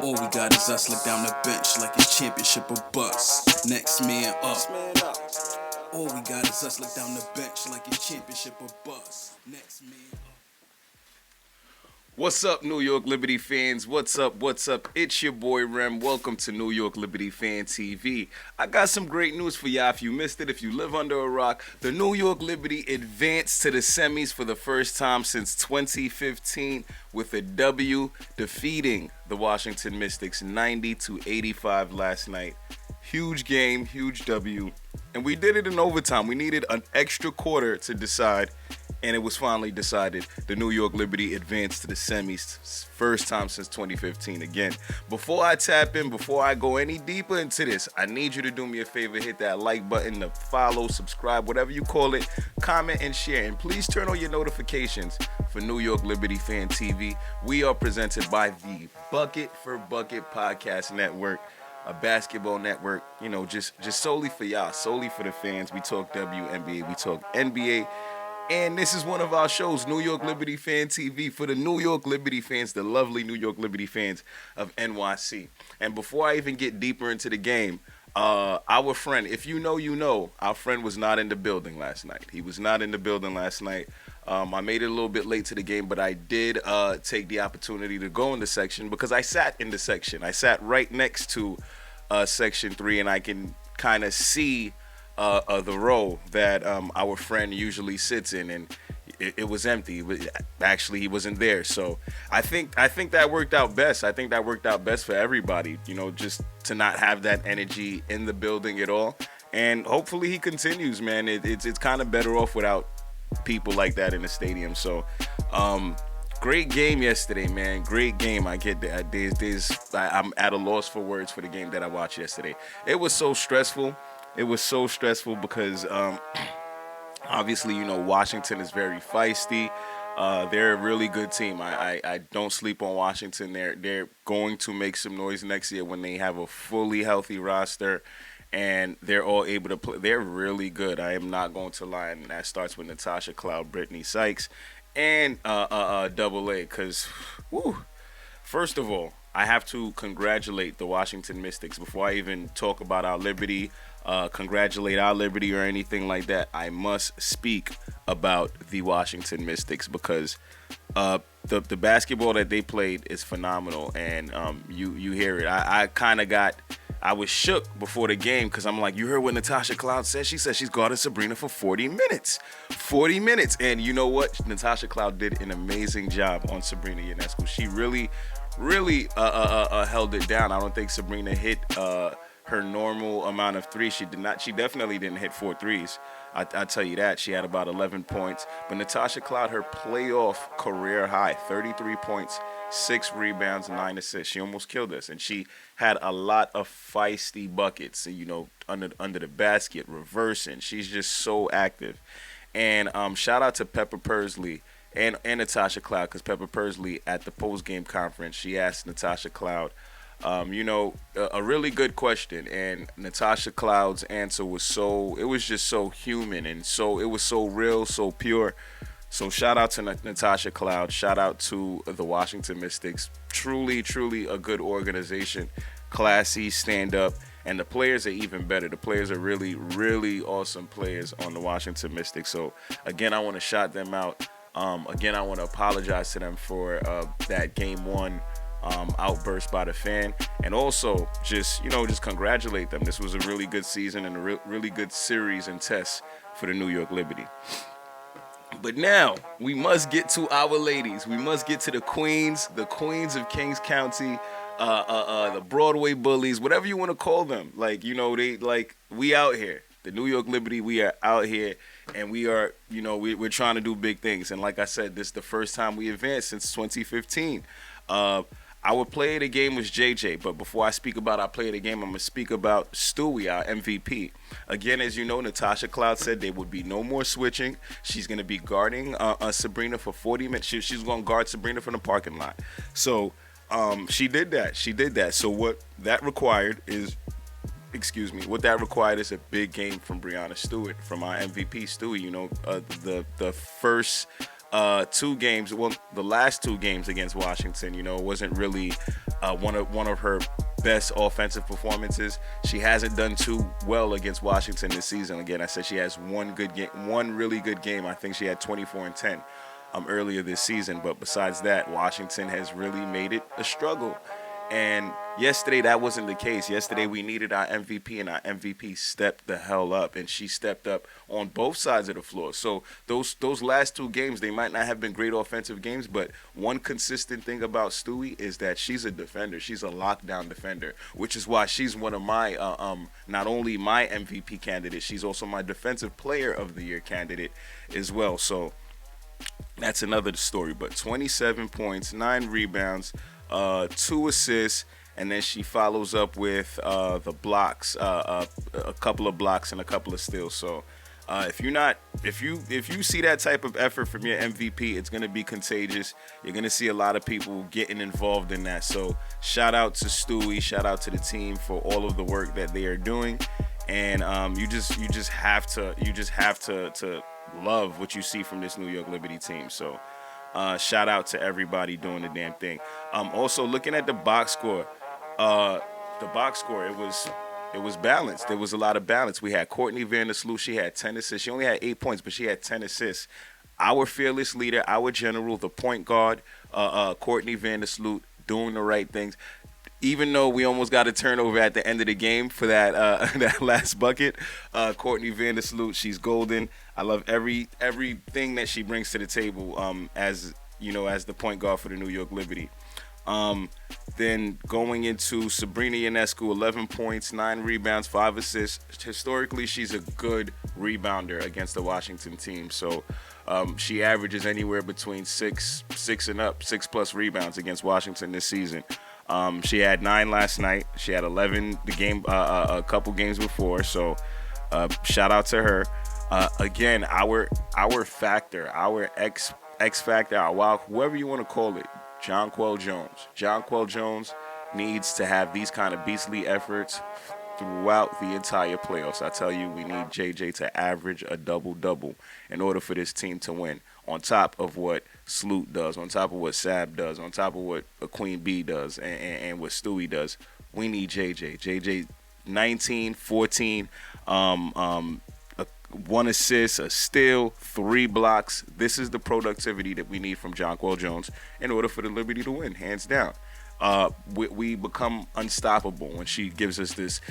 All we got is us look down the bench like it's championship or bust. Next man up. All we got is us look down the bench like it's championship or bust. Next man up. What's up, New York Liberty fans? What's up? It's your boy Rem. Welcome to New York Liberty Fan TV. I got some great news for y'all. If you missed it, if you live under a rock, the New York Liberty advanced to the semis for the first time since 2015 with a W, defeating the Washington Mystics 90-85 last night. Huge game, huge W. And we did it in overtime. We needed an extra quarter to decide, and it was finally decided. The New York Liberty advanced to the semis, first time since 2015. Again, before I tap in, before I go any deeper into this, I need you to do me a favor, hit that like button, to follow, subscribe, whatever you call it, comment and share. And please turn on your notifications for New York Liberty Fan TV. We are presented by the Bucket for Bucket Podcast Network, a basketball network, just solely for y'all, solely for the fans. We talk WNBA, we talk NBA. And this is one of our shows, New York Liberty Fan TV, for the New York Liberty fans, the lovely New York Liberty fans of NYC. And before I even get deeper into the game, our friend, if you know, you know, our friend was not in the building last night. He was not in the building last night. I made it a little bit late to the game, but I did take the opportunity to go in the section because I sat in the section. I sat right next to Section 3, and I can kind of see the row that our friend usually sits in, and it was empty. Actually, he wasn't there, so I think that worked out best. I think that worked out best for everybody, just to not have that energy in the building at all. And hopefully he continues, man. It's kind of better off without people like that in the stadium. So great game yesterday, man. Great game. I get that. I'm at a loss for words for the game that I watched yesterday. It was so stressful. It was so stressful because obviously, Washington is very feisty. They're a really good team. I don't sleep on Washington. They're going to make some noise next year when they have a fully healthy roster and they're all able to play. They're really good. I am not going to lie. And that starts with Natasha Cloud, Brittany Sykes, and Double A. Because, first of all, I have to congratulate the Washington Mystics before I even talk about our Liberty. Congratulate our Liberty or anything like that. I must speak about the Washington Mystics because the basketball that they played is phenomenal, and you hear it. I was shook before the game because I'm like, you heard what Natasha Cloud said? She said she's guarded Sabrina for 40 minutes. 40 minutes. And you know what? Natasha Cloud did an amazing job on Sabrina Ionescu. She really held it down. I don't think Sabrina hit her normal amount of threes. She did not. She definitely didn't hit 4 threes. I tell you that. She had about 11 points. But Natasha Cloud, her playoff career high, 33 points, 6 rebounds, 9 assists. She almost killed us. And she had a lot of feisty buckets, under the basket, reversing. She's just so active. And shout out to Pepper Pursley and Natasha Cloud, because Pepper Pursley at the post-game conference, she asked Natasha Cloud, a really good question, and Natasha Cloud's answer was just so human, and it was so real, so pure. So shout out to Natasha Cloud, shout out to the Washington Mystics. Truly, truly a good organization, classy, stand up, and the players are even better. The players are really, really awesome players on the Washington Mystics. So again, I want to shout them out. Again, I want to apologize to them for that game 1 outburst by the fan, and also just congratulate them. This was a really good season and a really good series and test for the New York Liberty. But now we must get to our ladies. We must get to the queens of Kings County, the Broadway bullies, whatever you want to call them. We out here. The New York Liberty, we are out here, and we are, we're trying to do big things. And like I said, this is the first time we advanced since 2015. Our player of the game was JJ, but before I speak about our player of the game, I'm going to speak about Stewie, our MVP. Again, as you know, Natasha Cloud said there would be no more switching. She's going to be guarding Sabrina for 40 minutes. She's going to guard Sabrina from the parking lot. So she did that. So what that required is a big game from Breanna Stewart, from our MVP Stewie. The first two games. Well, the last two games against Washington, it wasn't really one of her best offensive performances. She hasn't done too well against Washington this season. Again, I said she has one good game, one really good game. I think she had 24 and 10 earlier this season. But besides that, Washington has really made it a struggle. And yesterday, that wasn't the case. Yesterday, we needed our MVP, and our MVP stepped the hell up, and she stepped up on both sides of the floor. So those last two games, they might not have been great offensive games, but one consistent thing about Stewie is that she's a defender. She's a lockdown defender, which is why she's one of my, not only my MVP candidate, she's also my Defensive Player of the Year candidate as well. So that's another story. But 27 points, 9 rebounds, 2 assists, and then she follows up with the blocks, a couple of blocks and a couple of steals. So if you see that type of effort from your MVP, it's gonna be contagious. You're gonna see a lot of people getting involved in that. So shout out to Stewie, shout out to the team for all of the work that they are doing, and you just have to love what you see from this New York Liberty team. So. Shout out to everybody doing the damn thing. Also, looking at the box score, it was balanced. There was a lot of balance. We had Courtney Vandersloot. She had 10 assists. She only had 8 points, but she had 10 assists. Our fearless leader, our general, the point guard, Courtney Vandersloot, doing the right things. Even though we almost got a turnover at the end of the game for that that last bucket, Courtney Vandersloot, she's golden. I love everything that she brings to the table as the point guard for the New York Liberty. Then going into Sabrina Ionescu, 11 points, 9 rebounds, 5 assists. Historically, she's a good rebounder against the Washington team. So she averages anywhere between 6 plus rebounds against Washington this season. She had 9 last night. She had 11 a couple games before. So shout out to her. Again, our factor, our X factor, our wild, whoever you want to call it, Jonquel Jones. Jonquel Jones needs to have these kind of beastly efforts throughout the entire playoffs. I tell you, we need JJ to average a double-double in order for this team to win. On top of what Sloot does, on top of what Sab does, on top of what Queen B does, and what Stewie does, we need JJ. JJ, 19, 14, 1 assist, a steal, 3 blocks. This is the productivity that we need from Jonquel Jones in order for the Liberty to win, hands down. We become unstoppable when she gives us this.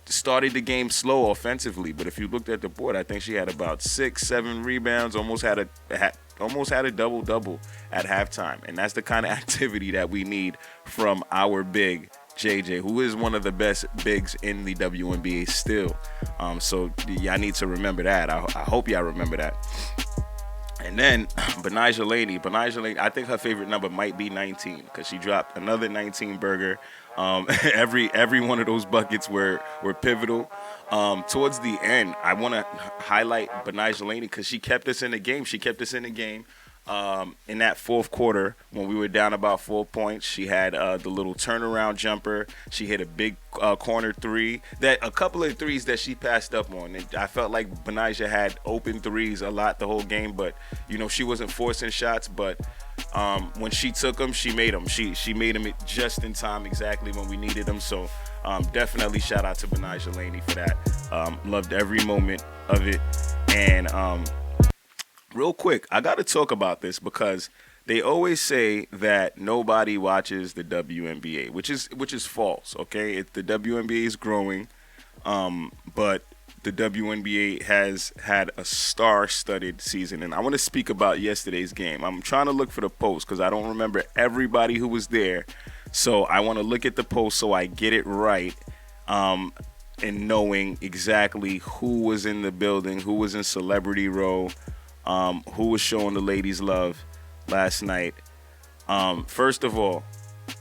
Started the game slow offensively, but if you looked at the board, I think she had about 6-7 rebounds, almost had a double-double at halftime. And that's the kind of activity that we need from our big JJ, who is one of the best bigs in the WNBA still. So y'all need to remember that. I hope y'all remember that. And then Betnijah Laney, I think her favorite number might be 19 because she dropped another 19 burger. Every one of those buckets were pivotal. Towards the end, I want to highlight Betnijah Laney because she kept us in the game. In that fourth quarter, when we were down about 4 points, she had the little turnaround jumper. She hit a big corner three. A couple of threes that she passed up on. And I felt like Betnijah had open threes a lot the whole game, but she wasn't forcing shots. But when she took them, she made them. She made them just in time, exactly when we needed them. So definitely shout out to Betnijah Laney for that. Loved every moment of it. And real quick, I got to talk about this because they always say that nobody watches the WNBA, which is false. Okay, the WNBA is growing, but the WNBA has had a star-studded season, and I want to speak about yesterday's game. I'm trying to look for the post because I don't remember everybody who was there, so I want to look at the post so I get it right. And knowing exactly who was in the building, who was in celebrity row. Who was showing the ladies love last night. First of all,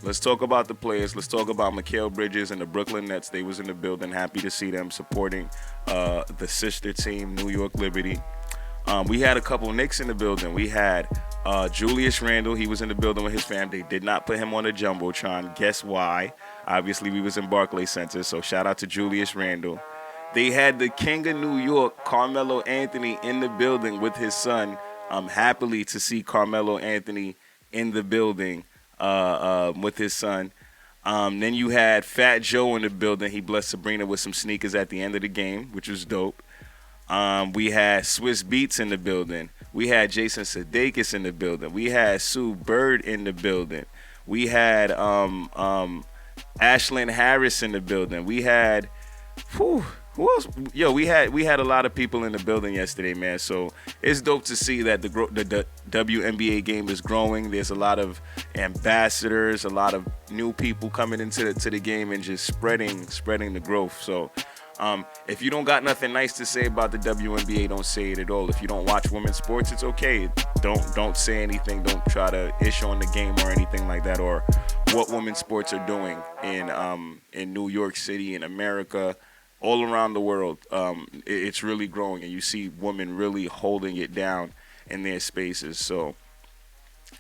let's talk about the players. Let's talk about Mikal Bridges and the Brooklyn Nets. They was in the building. Happy to see them supporting the sister team, New York Liberty. We had a couple Knicks in the building. We had Julius Randle. He was in the building with his fam. They did not put him on the Jumbotron. Guess why? Obviously, we was in Barclays Center, so shout out to Julius Randle. They had the King of New York, Carmelo Anthony, in the building with his son, happily to see Carmelo Anthony in the building with his son. Then you had Fat Joe in the building. He blessed Sabrina with some sneakers at the end of the game, which was dope. We had Swiss Beats in the building. We had Jason Sudeikis in the building. We had Sue Bird in the building. We had Ashlyn Harris in the building. We had, who else? Yo, we had a lot of people in the building yesterday, man. So it's dope to see that the WNBA game is growing. There's a lot of ambassadors, a lot of new people coming into the game and just spreading the growth. So if you don't got nothing nice to say about the WNBA, don't say it at all. If you don't watch women's sports, it's okay. Don't say anything. Don't try to ish on the game or anything like that, or what women's sports are doing in New York City, in America, all around the world. It's really growing, and you see women really holding it down in their spaces. So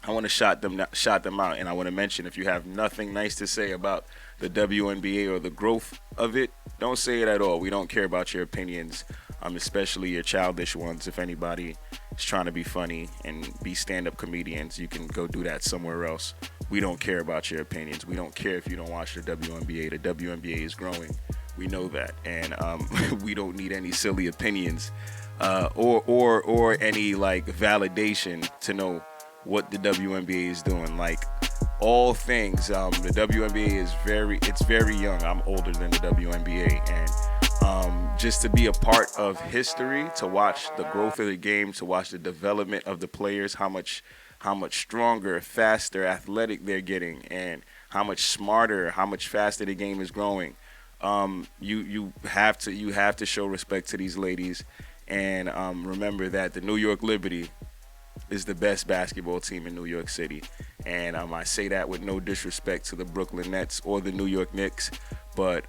I want to shout them out, and I want to mention, if you have nothing nice to say about the WNBA or the growth of it, don't say it at all. We don't care about your opinions, especially your childish ones. If anybody is trying to be funny and be stand-up comedians, you can go do that somewhere else. We don't care about your opinions. We don't care if you don't watch the WNBA. The WNBA is growing. We know that, and we don't need any silly opinions or any like validation to know what the WNBA is doing. Like, all things, the WNBA is very young. I'm older than the WNBA, and just to be a part of history, to watch the growth of the game, to watch the development of the players, how much stronger, faster, athletic they're getting, and how much smarter, how much faster the game is growing. You have to show respect to these ladies, and remember that the New York Liberty is the best basketball team in New York City. And I say that with no disrespect to the Brooklyn Nets or the New York Knicks, but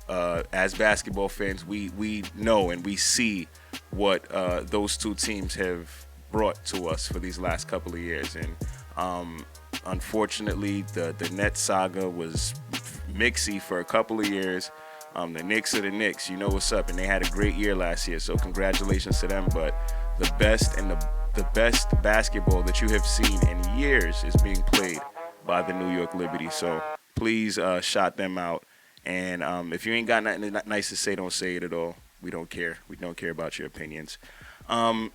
as basketball fans, we know and we see what those two teams have brought to us for these last couple of years. And unfortunately, the Nets saga was mixy for a couple of years. The Knicks are the Knicks, you know what's up, and they had a great year last year, so congratulations to them. But the best basketball that you have seen in years is being played by the New York Liberty. So please shout them out. And if you ain't got nothing nice to say, don't say it at all. We don't care. We don't care about your opinions. One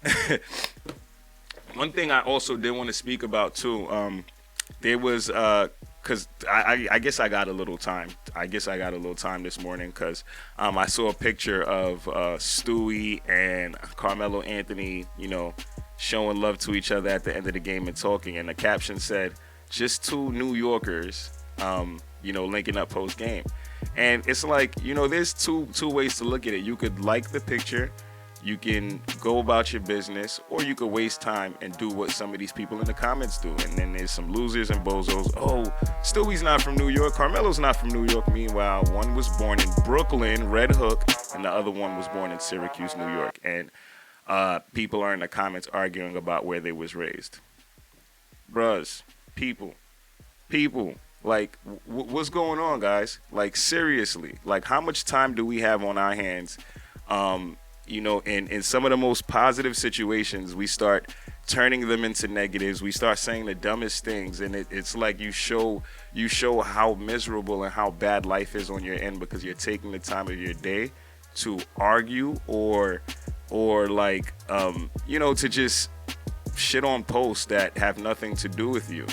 thing I also did want to speak about too, there was because I guess I got a little time. This morning because I saw a picture of Stewie and Carmelo Anthony, showing love to each other at the end of the game and talking. And the caption said, just two New Yorkers, linking up post game. And it's like, there's two ways to look at it. You could like the picture, you can go about your business, or you could waste time and do what some of these people in the comments do. And then there's some losers and bozos. Oh, Stewie's not from New York. Carmelo's not from New York. Meanwhile, one was born in Brooklyn, Red Hook, and the other one was born in Syracuse, New York. And people are in the comments arguing about where they was raised. Bruhs, people, like, what's going on, guys? Like, seriously, like, how much time do we have on our hands? In some of the most positive situations, we start turning them into negatives. We start saying the dumbest things, and it's like you show how miserable and how bad life is on your end because you're taking the time of your day to argue or to just shit on posts that have nothing to do with you.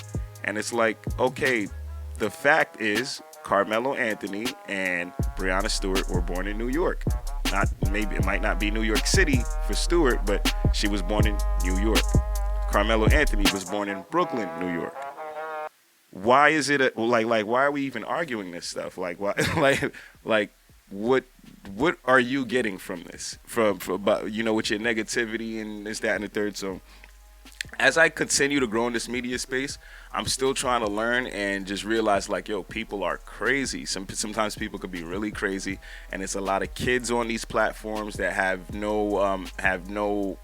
And it's like, okay, the fact is Carmelo Anthony and Breanna Stewart were born in New York. Maybe it might not be New York City for Stewart, but she was born in New York. Carmelo Anthony was born in Brooklyn, New York. Why is it why are we even arguing this stuff? Like, why? What are you getting from this? From with your negativity and this, that, and the third. So as I continue to grow in this media space, I'm still trying to learn and just realize, people are crazy. Sometimes people could be really crazy, and it's a lot of kids on these platforms that have no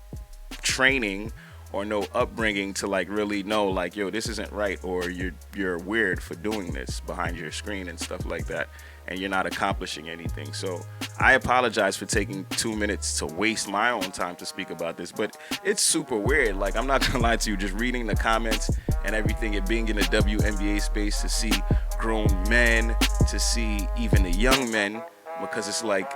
training or no upbringing to really know, this isn't right, or you're weird for doing this behind your screen and stuff like that. and you're not accomplishing anything. So I apologize for taking 2 minutes to waste my own time to speak about this, but it's super weird. Like, I'm not gonna lie to you, just reading the comments and everything, and being in the WNBA space, to see grown men, to see even the young men, because it's like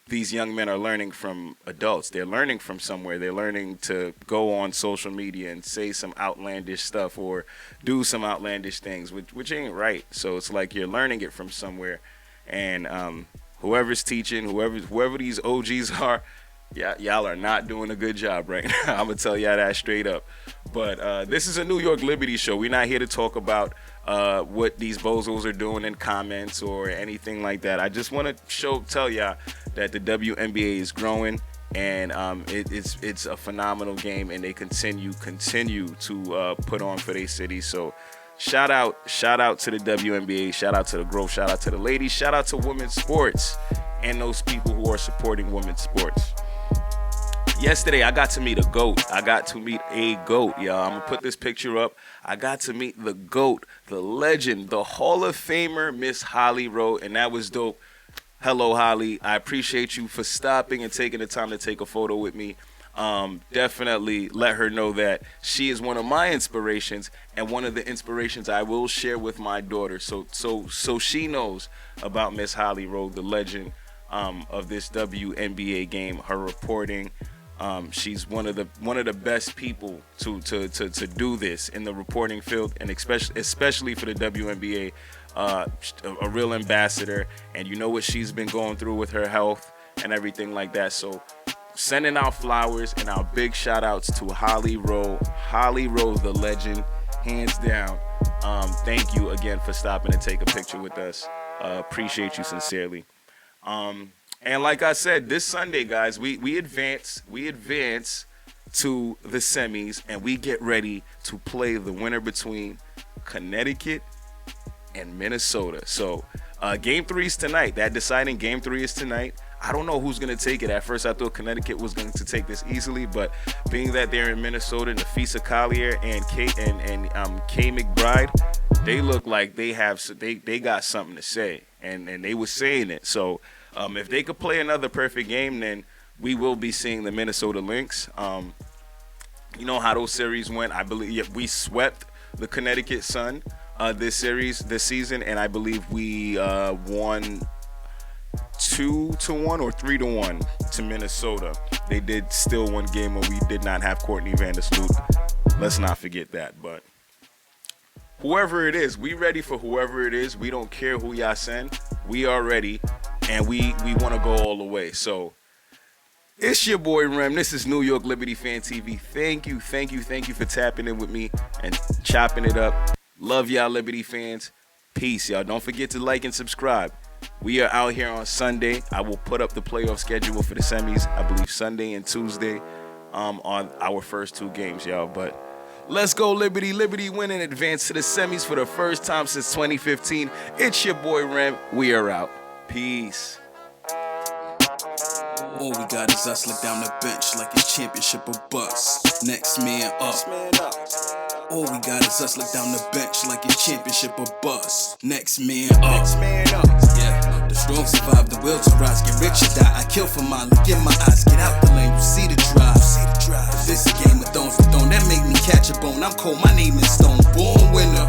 these young men are learning from adults. They're learning from somewhere. They're learning to go on social media and say some outlandish stuff or do some outlandish things, which ain't right. So it's like you're learning it from somewhere. And whoever's teaching, whoever these OGs are, y'all are not doing a good job right now. I'm going to tell y'all that straight up. But this is a New York Liberty show. We're not here to talk about what these bozos are doing in comments or anything like that. I just want to tell y'all that the WNBA is growing, and it's a phenomenal game, and they continue to put on for their city. So shout out to the WNBA, shout out to the growth, shout out to the ladies, shout out to women's sports and those people who are supporting women's sports. Yesterday, I got to meet a GOAT. Y'all. I'm going to put this picture up. I got to meet the GOAT, the legend, the Hall of Famer, Miss Holly Rowe, and that was dope. Hello, Holly. I appreciate you for stopping and taking the time to take a photo with me. Definitely let her know that she is one of my inspirations, and one of the inspirations I will share with my daughter. So she knows about Miss Holly Rowe, the legend of this WNBA game. Her reporting. She's one of the best people to do this in the reporting field, and especially for the WNBA. A real ambassador, and you know what she's been going through with her health and everything like that. So sending out flowers and our big shout outs to Holly Rowe, the legend, hands down. Thank you again for stopping to take a picture with us. Appreciate you sincerely. And like I said, this Sunday, guys, we advance to the semis, and we get ready to play the winner between Connecticut and Minnesota. So game 3 is tonight. That deciding game 3 is tonight. I don't know who's going to take it. At first, I thought Connecticut was going to take this easily, but being that they're in Minnesota, Nafisa Collier and Kay McBride, they look like they got something to say, and they were saying it. So if they could play another perfect game, then we will be seeing the Minnesota Lynx. You know how those series went. I believe we swept the Connecticut Sun this season, and I believe we won 2-1 or 3-1 to Minnesota. They did still one game where we did not have Courtney Vandersloot. Let's not forget that. But whoever it is, we ready for whoever it is. We don't care who y'all send. We are ready, and we want to go all the way. So it's your boy Rem. This is New York Liberty Fan TV. Thank you for tapping in with me and chopping it up. Love y'all, Liberty fans. Peace, y'all. Don't forget to like and subscribe. We are out here on Sunday. I will put up the playoff schedule for the semis. I believe Sunday and Tuesday on our first 2 games, y'all. But let's go, Liberty. Liberty win and advance to the semis for the first time since 2015. It's your boy Rem. We are out. Peace. All we got is us, look down the bench like a championship or bust. Next man up. All we got is us, look down the bench like a championship or bust. Next man up. Yeah, the strong survive, the will to rise. Get rich or die. I kill for mine. Look in my eyes. Get out the lane. You see the drive. If this a game of thrones for throne, that make me catch a bone. I'm cold. My name is Stone. Born winner.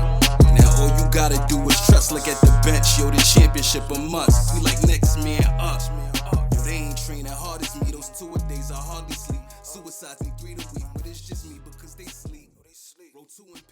Now all you gotta do is trust. Look at the bench. Yo, the championship a must. We like next man up. Yo, they ain't training hard as me. Those 2 a days I hardly sleep. Suicides me 3 a week, but it's just me because they sleep. Roll 2 and